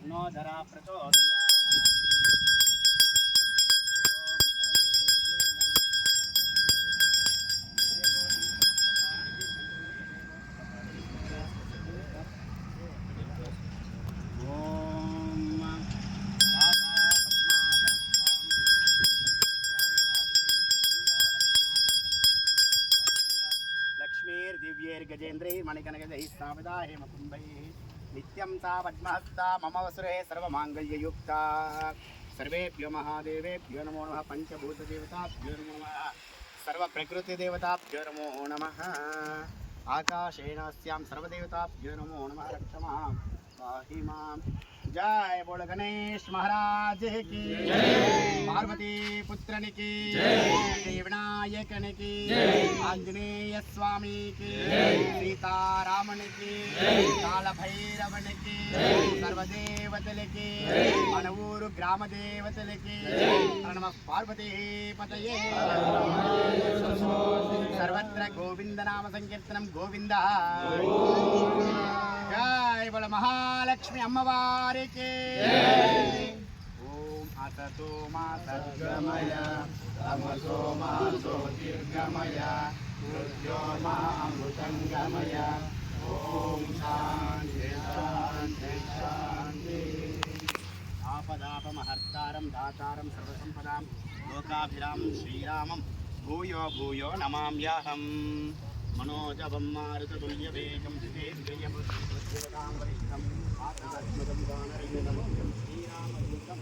No धरा प्रचोदयात्। लक्ष्मीर्दिव्यैर्गजेन्द्रैः मणिकनकजैः स्थापिता हेमकुम्भैः नित्यं सा पद्महस्ता मम वसुरे सर्वमाङ्गल्ययुक्ता। सर्वेभ्यो महादेवेभ्यो नमो नमः। पंचभूतदेवताभ्यो नमो नमः। सर्वप्रकृतिदेवताभ्यो नमो नमः। आकाशेनास्यां सर्वदेवताभ्यो नमो नमः। रक्षमां पाहि मां। जय बोल गणेश महाराज की जय। पार्वती पुत्रन की जय। विनायकन की जय। आंजनेय स्वामी की जय। सीतारामन की जय। काल भैरवन की जय। सर्वदेवतल की जय। मनवूर ग्राम देवतल की जय। नमः पार्वती पतये। सर्वत्र गोविंद नाम संकीर्तनम गोविंद। जय बोल महालक्ष्मी अम्मवारी की जय। ओम असतो मा सद्गमय तमसो मा ज्योतिर्गमय मृत्योर्मा अमृतंगमय। ओम शांति शांति शांति। आपदापमहर्तारं दातारं सर्वसंपदां लोकाभिरामं श्रीरामं भूयो भूयो नमाम्यहम्। मनोजवं मारुततुल्यवेगं श्रीदेवतां वरिष्ठं आत्मगं वानरयुतं श्रीरामदूतं